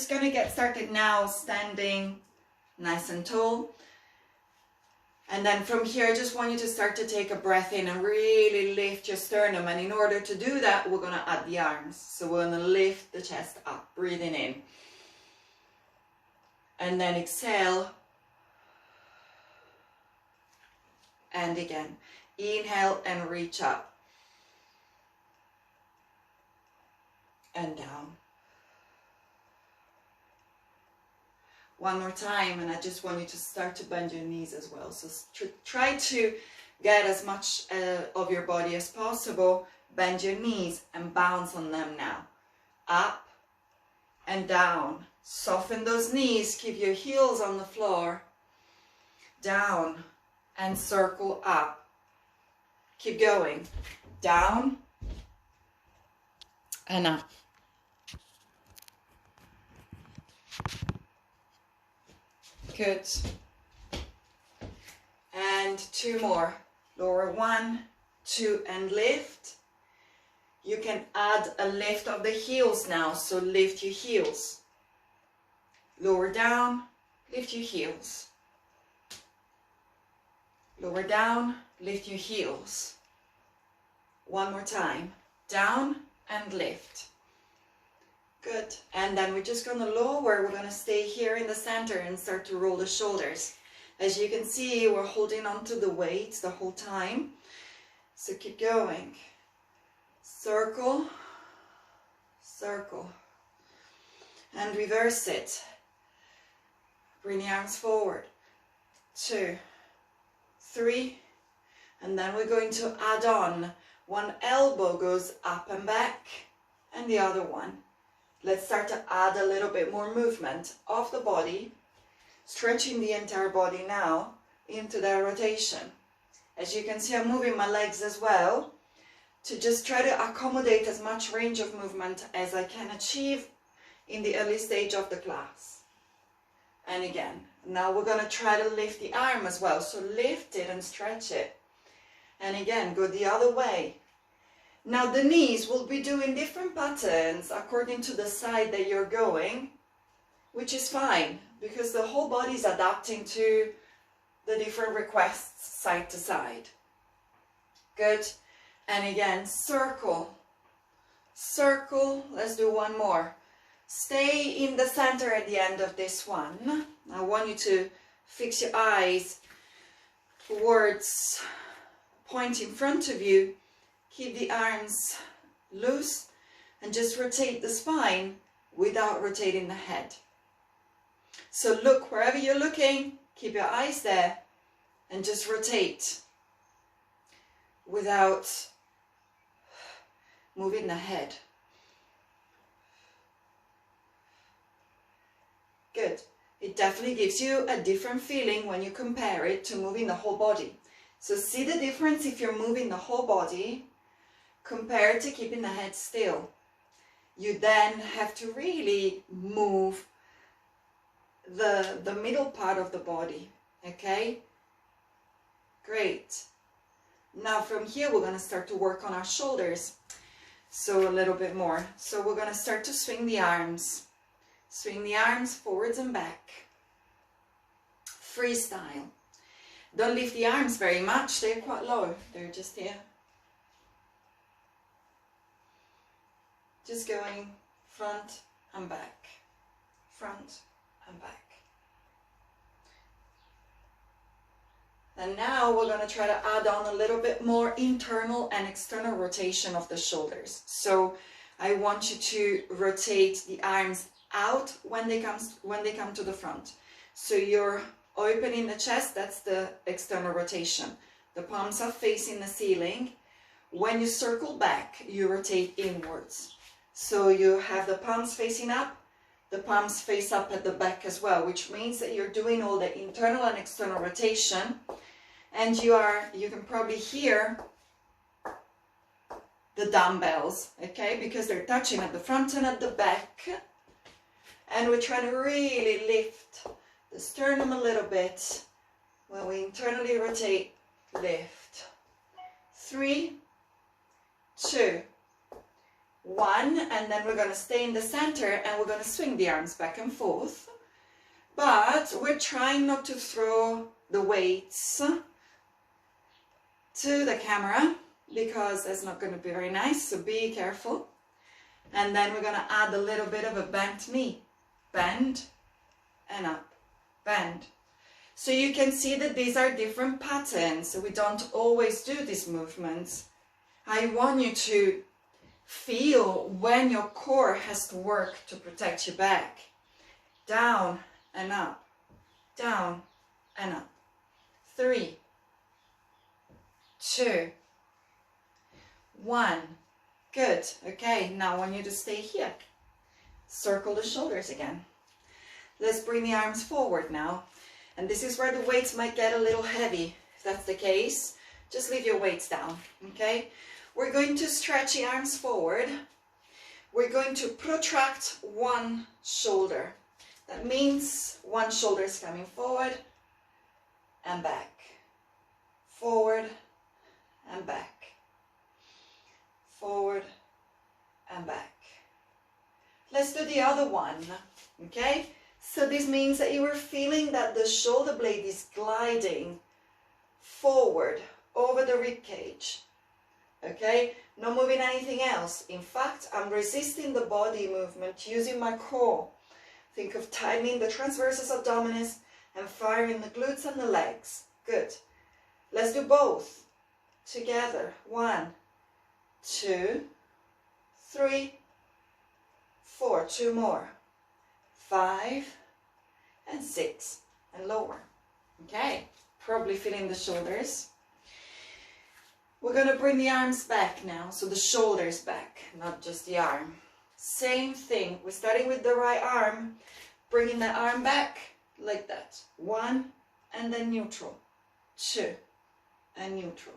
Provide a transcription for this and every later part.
Just going to get started now, standing nice and tall. And then from here, I just want you to start to take a breath in and really lift your sternum. And in order to do that, we're going to add the arms. So we're going to lift the chest up, breathing in. And then exhale. And again, inhale and reach up. And down. One more time, and I just want you to start to bend your knees as well. So try to get as much of your body as possible. Bend your knees and bounce on them now. Up and down. Soften those knees. Keep your heels on the floor. Down and circle up. Keep going. Down and up. Good. And two more. Lower 1, 2, and lift. You can add a lift of the heels now, so lift your heels. Lower down, lift your heels. Lower down, lift your heels. One more time. Down and lift. Good. And then we're just going to lower. We're going to stay here in the center and start to roll the shoulders. As you can see, we're holding on to the weights the whole time. So keep going. Circle, circle. And reverse it. Bring the arms forward. 2, 3. And then we're going to add on. One elbow goes up and back, and the other one. Let's start to add a little bit more movement of the body, stretching the entire body now into that rotation. As you can see, I'm moving my legs as well to just try to accommodate as much range of movement as I can achieve in the early stage of the class. And again, now we're going to try to lift the arm as well. So lift it and stretch it. And again, go the other way. Now the knees will be doing different patterns according to the side that you're going, which is fine because the whole body is adapting to the different requests side to side. Good. And again, circle, circle. Let's do one more. Stay in the center at the end of this one. I want you to fix your eyes towards a point in front of you. Keep the arms loose and just rotate the spine without rotating the head. So look wherever you're looking, keep your eyes there and just rotate without moving the head. Good. It definitely gives you a different feeling when you compare it to moving the whole body. So see the difference if you're moving the whole body compared to keeping the head still. You then have to really move the middle part of the body. Okay? Great. Now from here we're going to start to work on our shoulders. So a little bit more. So we're going to start to swing the arms. Swing the arms forwards and back. Freestyle. Don't lift the arms very much. They're quite low. They're just here. Just going front and back. Front and back. And now we're going to try to add on a little bit more internal and external rotation of the shoulders. So I want you to rotate the arms out when they come to the front. So you're opening the chest, that's the external rotation. The palms are facing the ceiling. When you circle back, you rotate inwards. So you have the palms facing up, the palms face up at the back as well, which means that you're doing all the internal and external rotation. And you can probably hear the dumbbells, okay, because they're touching at the front and at the back. And we're trying to really lift the sternum a little bit when we internally rotate, lift. 3, 2, 1, and then we're going to stay in the center and we're going to swing the arms back and forth. But we're trying not to throw the weights to the camera because that's not going to be very nice, so be careful. And then we're going to add a little bit of a bent knee. Bend and up, bend. So you can see that these are different patterns, so we don't always do these movements. I want you to feel when your core has to work to protect your back. Down and up, down and up. 3, 2, 1. Good. Okay, now I want you to stay here. Circle the shoulders again. Let's bring the arms forward now. And this is where the weights might get a little heavy. If that's the case, just leave your weights down, okay? We're going to stretch the arms forward. We're going to protract one shoulder. That means one shoulder is coming forward and back. Forward and back. Forward and back. Let's do the other one, okay? So this means that you are feeling that the shoulder blade is gliding forward over the rib cage, okay? Not moving anything else. In fact, I'm resisting the body movement using my core. Think of tightening the transversus abdominis and firing the glutes and the legs. Good. Let's do both together. 1, 2, 3, 4. 2 more. 5 and 6 and lower. Okay, probably feeling the shoulders. We're going to bring the arms back now, so the shoulders back, not just the arm. Same thing, we're starting with the right arm, bringing the arm back like that. 1 and then neutral. 2 and neutral.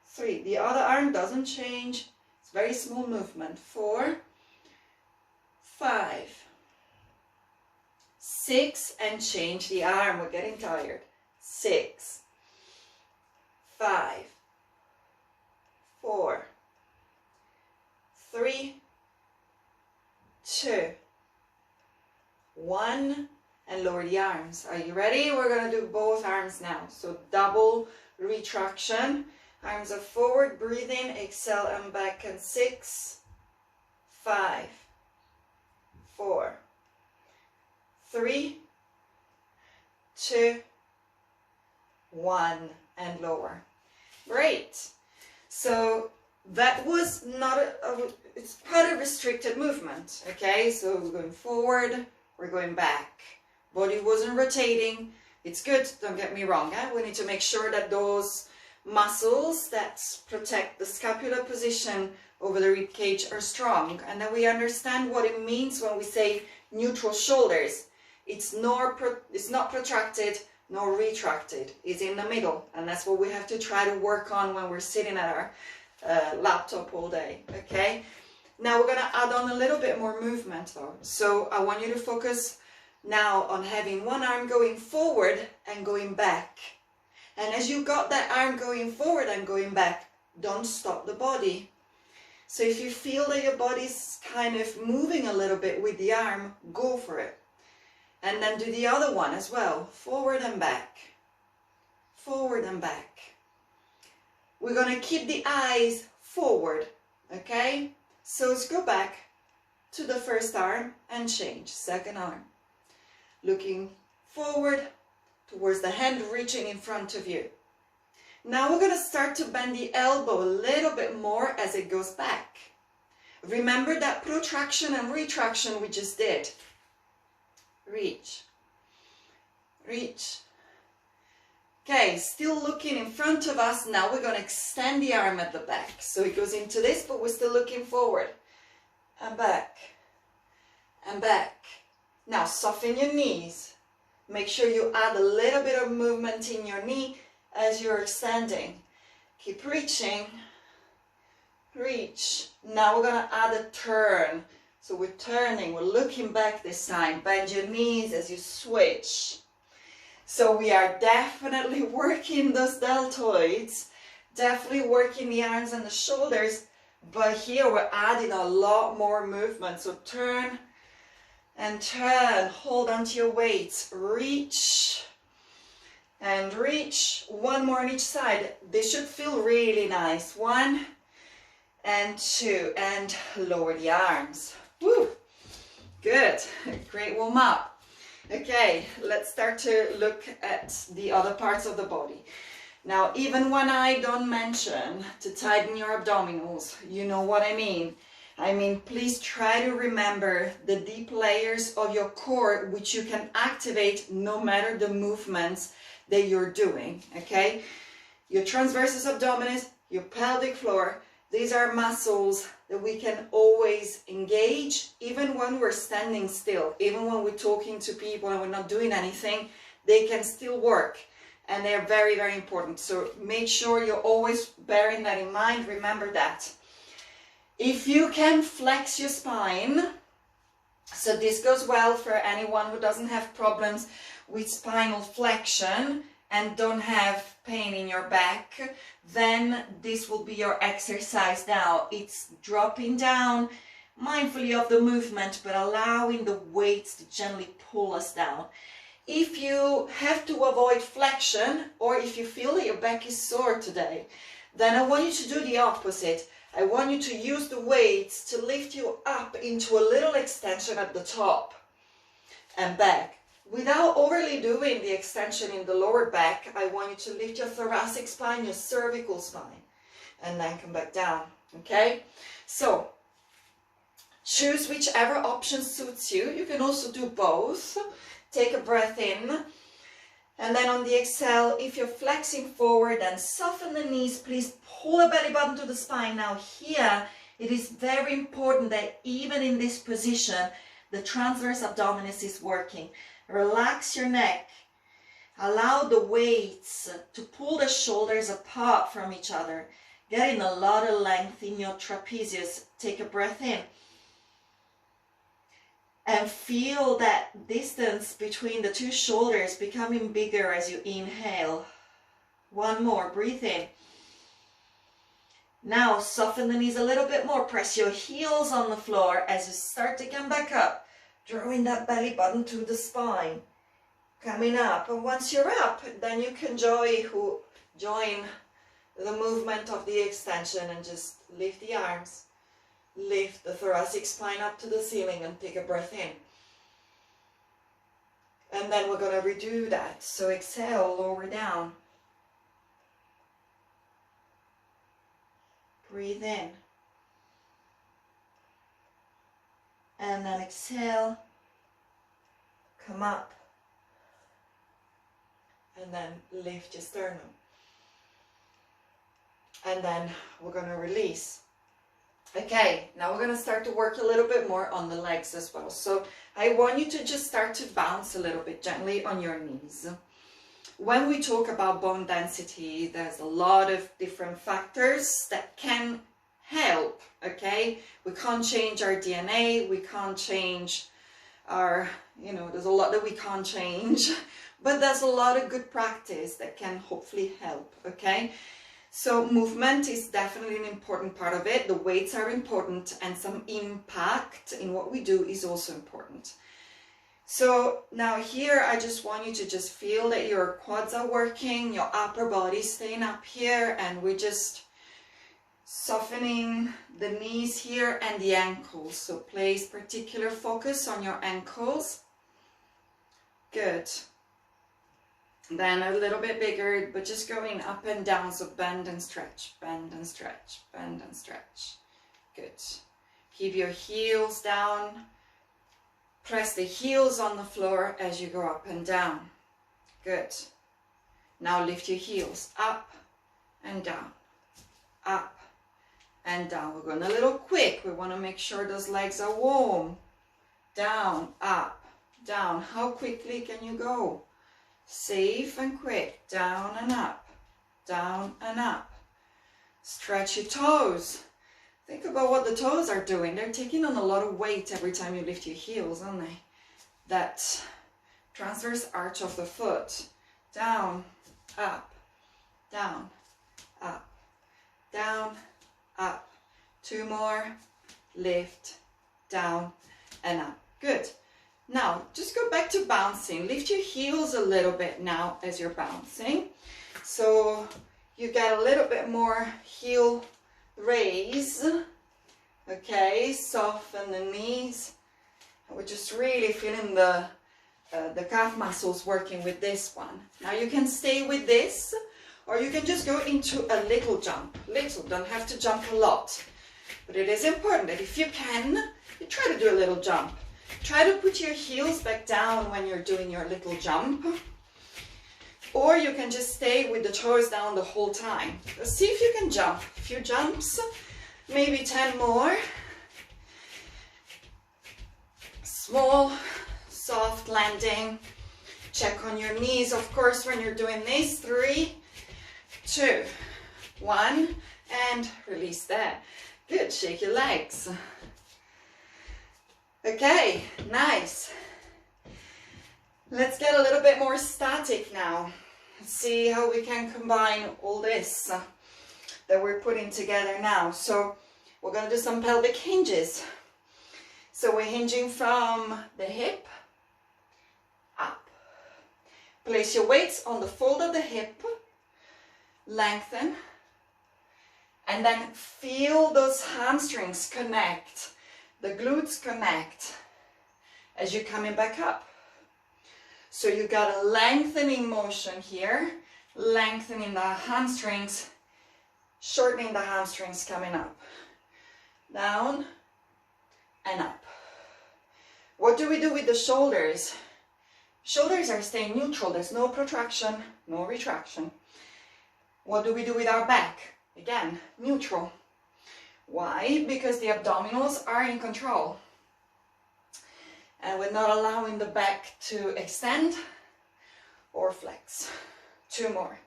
3, the other arm doesn't change, it's very small movement. 4, 5, 6 and change the arm, we're getting tired. 6, 5, 4, 3, 2, 1, and lower the arms. Are you ready? We're going to do both arms now. So double retraction. Arms are forward, breathing, exhale and back, and 6, 5, 4, 3, 2, 1, and lower. Great. So that was not it's quite a restricted movement, okay? So we're going forward, we're going back. Body wasn't rotating. It's good, don't get me wrong. We need to make sure that those muscles that protect the scapular position over the rib cage are strong, and that we understand what it means when we say neutral shoulders. It's not protracted nor retracted. It's in the middle, and that's what we have to try to work on when we're sitting at our laptop all day, okay? Now we're going to add on a little bit more movement though. So I want you to focus now on having one arm going forward and going back. And as you got that arm going forward and going back, don't stop the body. So if you feel that your body's kind of moving a little bit with the arm, go for it. And then do the other one as well. Forward and back. Forward and back. We're going to keep the eyes forward, okay? So let's go back to the first arm and change. Second arm. Looking forward towards the hand reaching in front of you. Now we're going to start to bend the elbow a little bit more as it goes back. Remember that protraction and retraction we just did. Reach. Reach. Okay, still looking in front of us. Now we're going to extend the arm at the back. So it goes into this, but we're still looking forward. And back. And back. Now soften your knees. Make sure you add a little bit of movement in your knee as you're extending. Keep reaching. Reach. Now we're going to add a turn. So we're turning, we're looking back this time. Bend your knees as you switch. So we are definitely working those deltoids, definitely working the arms and the shoulders, But here we're adding a lot more movement. So turn and turn, hold onto your weights, reach and reach. One more on each side. This should feel really nice. 1 and 2, and lower the arms. Woo! Good, great warm up. Okay, let's start to look at the other parts of the body. Now, even when I don't mention to tighten your abdominals, you know what I mean. I mean, please try to remember the deep layers of your core, which you can activate no matter the movements that you're doing, okay? Your transversus abdominis, your pelvic floor, these are muscles that we can always engage, even when we're standing still, even when we're talking to people and we're not doing anything, they can still work. And they're very, very important. So make sure you're always bearing that in mind. Remember that. If you can flex your spine, so this goes well for anyone who doesn't have problems with spinal flexion and don't have pain in your back, then this will be your exercise now. It's dropping down mindfully of the movement, but allowing the weights to gently pull us down. If you have to avoid flexion, or if you feel that your back is sore today, then I want you to do the opposite. I want you to use the weights to lift you up into a little extension at the top and back. Without overly doing the extension in the lower back, I want you to lift your thoracic spine, your cervical spine, and then come back down, okay? So, choose whichever option suits you. You can also do both. Take a breath in, and then on the exhale, if you're flexing forward, then soften the knees. Please pull the belly button to the spine. Now here, it is very important that even in this position, the transverse abdominis is working. Relax your neck. Allow the weights to pull the shoulders apart from each other. Getting a lot of length in your trapezius. Take a breath in. And feel that distance between the two shoulders becoming bigger as you inhale. One more, breathe in. Now soften the knees a little bit more. Press your heels on the floor as you start to come back up. Drawing that belly button to the spine. Coming up. And once you're up, then you can join the movement of the extension and just lift the arms. Lift the thoracic spine up to the ceiling and take a breath in. And then we're going to redo that. So exhale, lower down. Breathe in. And then exhale. Come up. And then lift your sternum. And then we're going to release. Okay, now we're going to start to work a little bit more on the legs as well. So I want you to just start to bounce a little bit gently on your knees. When we talk about bone density, there's a lot of different factors that can help, okay? We can't change our DNA, we can't change our, there's a lot that we can't change, but there's a lot of good practice that can hopefully help, okay? So movement is definitely an important part of it. The weights are important, and some impact in what we do is also important. So now here, I just want you to just feel that your quads are working, your upper body staying up here, and we're just softening the knees here and the ankles. So place particular focus on your ankles. Good. Then a little bit bigger, but just going up and down. So bend and stretch, bend and stretch, bend and stretch. Good. Keep your heels down. Press the heels on the floor as you go up and down. Good. Now lift your heels up and down, up and down. We're going a little quick. We want to make sure those legs are warm. Down, up, down. How quickly can you go? Safe and quick. Down and up, down and up. Stretch your toes. Think about what the toes are doing. They're taking on a lot of weight every time you lift your heels, aren't they? That transverse arch of the foot. Down, up, down, up, down, up. 2 more, lift, down and up. Good. Now just go back to bouncing. Lift your heels a little bit now as you're bouncing, so you get a little bit more heel raise. Okay, soften the knees. We're just really feeling the calf muscles working with this one. Now you can stay with this, or you can just go into a little jump. Little, don't have to jump a lot. But it is important that if you can, you try to do a little jump. Try to put your heels back down when you're doing your little jump. Or you can just stay with the toes down the whole time. See if you can jump. A few jumps, maybe 10 more. Small, soft landing. Check on your knees, of course, when you're doing this. 3, 2, 1, and release that. Good, shake your legs. Okay, nice. Let's get a little bit more static now. Let's see how we can combine all this that we're putting together now. So we're going to do some pelvic hinges. So we're hinging from the hip up. Place your weights on the fold of the hip, lengthen, and then feel those hamstrings connect, the glutes connect as you're coming back up. So you got a lengthening motion here, lengthening the hamstrings, shortening the hamstrings coming up, down and up. What do we do with the shoulders? Shoulders are staying neutral. There's no protraction, no retraction. What do we do with our back? Again, neutral. Why? Because the abdominals are in control. And we're not allowing the back to extend or flex. 2 more.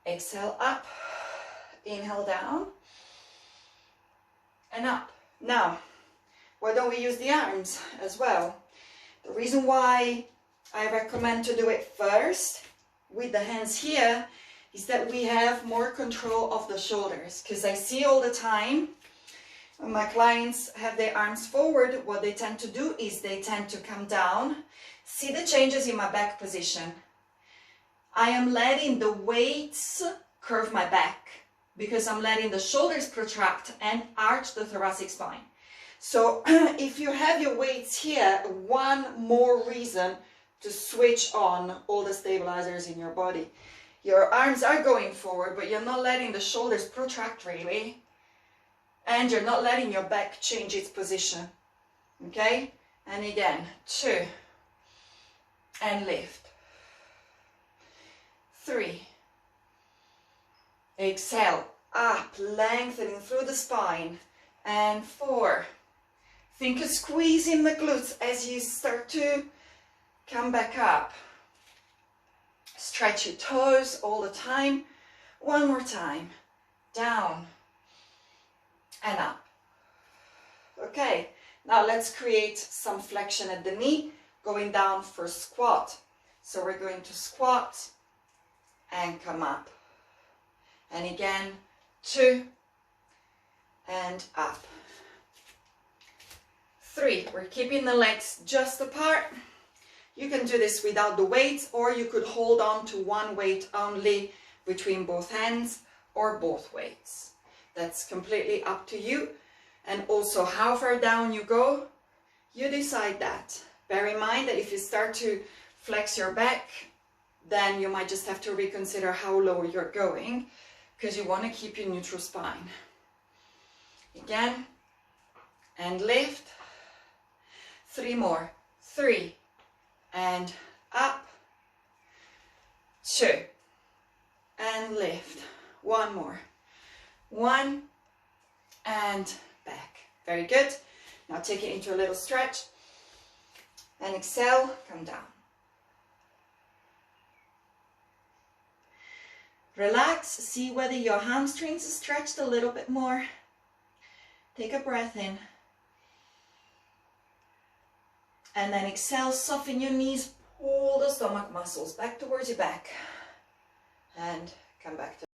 Exhale up, inhale down, and up. Now, why don't we use the arms as well? The reason why I recommend to do it first with the hands here is that we have more control of the shoulders. Because I see all the time when my clients have their arms forward, what they tend to do is they tend to come down. See the changes in my back position. I am letting the weights curve my back because I'm letting the shoulders protract and arch the thoracic spine. So if you have your weights here, one more reason to switch on all the stabilizers in your body. Your arms are going forward, but you're not letting the shoulders protract really. And you're not letting your back change its position. Okay? And again, 2. And lift. 3. Exhale, up, lengthening through the spine. And 4. Think of squeezing the glutes as you start to come back up. Stretch your toes all the time. 1 more time. Down and up. Okay, now let's create some flexion at the knee, going down for squat. So we're going to squat and come up. And again, 2 and up. 3, we're keeping the legs just apart. You can do this without the weights, or you could hold on to one weight only between both hands or both weights. That's completely up to you. And also how far down you go, you decide that. Bear in mind that if you start to flex your back, then you might just have to reconsider how low you're going, because you want to keep your neutral spine. Again, and lift. 3 more. 3 and up. 2 and lift. 1 more. 1 and back. Very good. Now take it into a little stretch and exhale, come down. Relax, see whether your hamstrings are stretched a little bit more. Take a breath in. And then exhale, soften your knees, pull the stomach muscles back towards your back. And come back to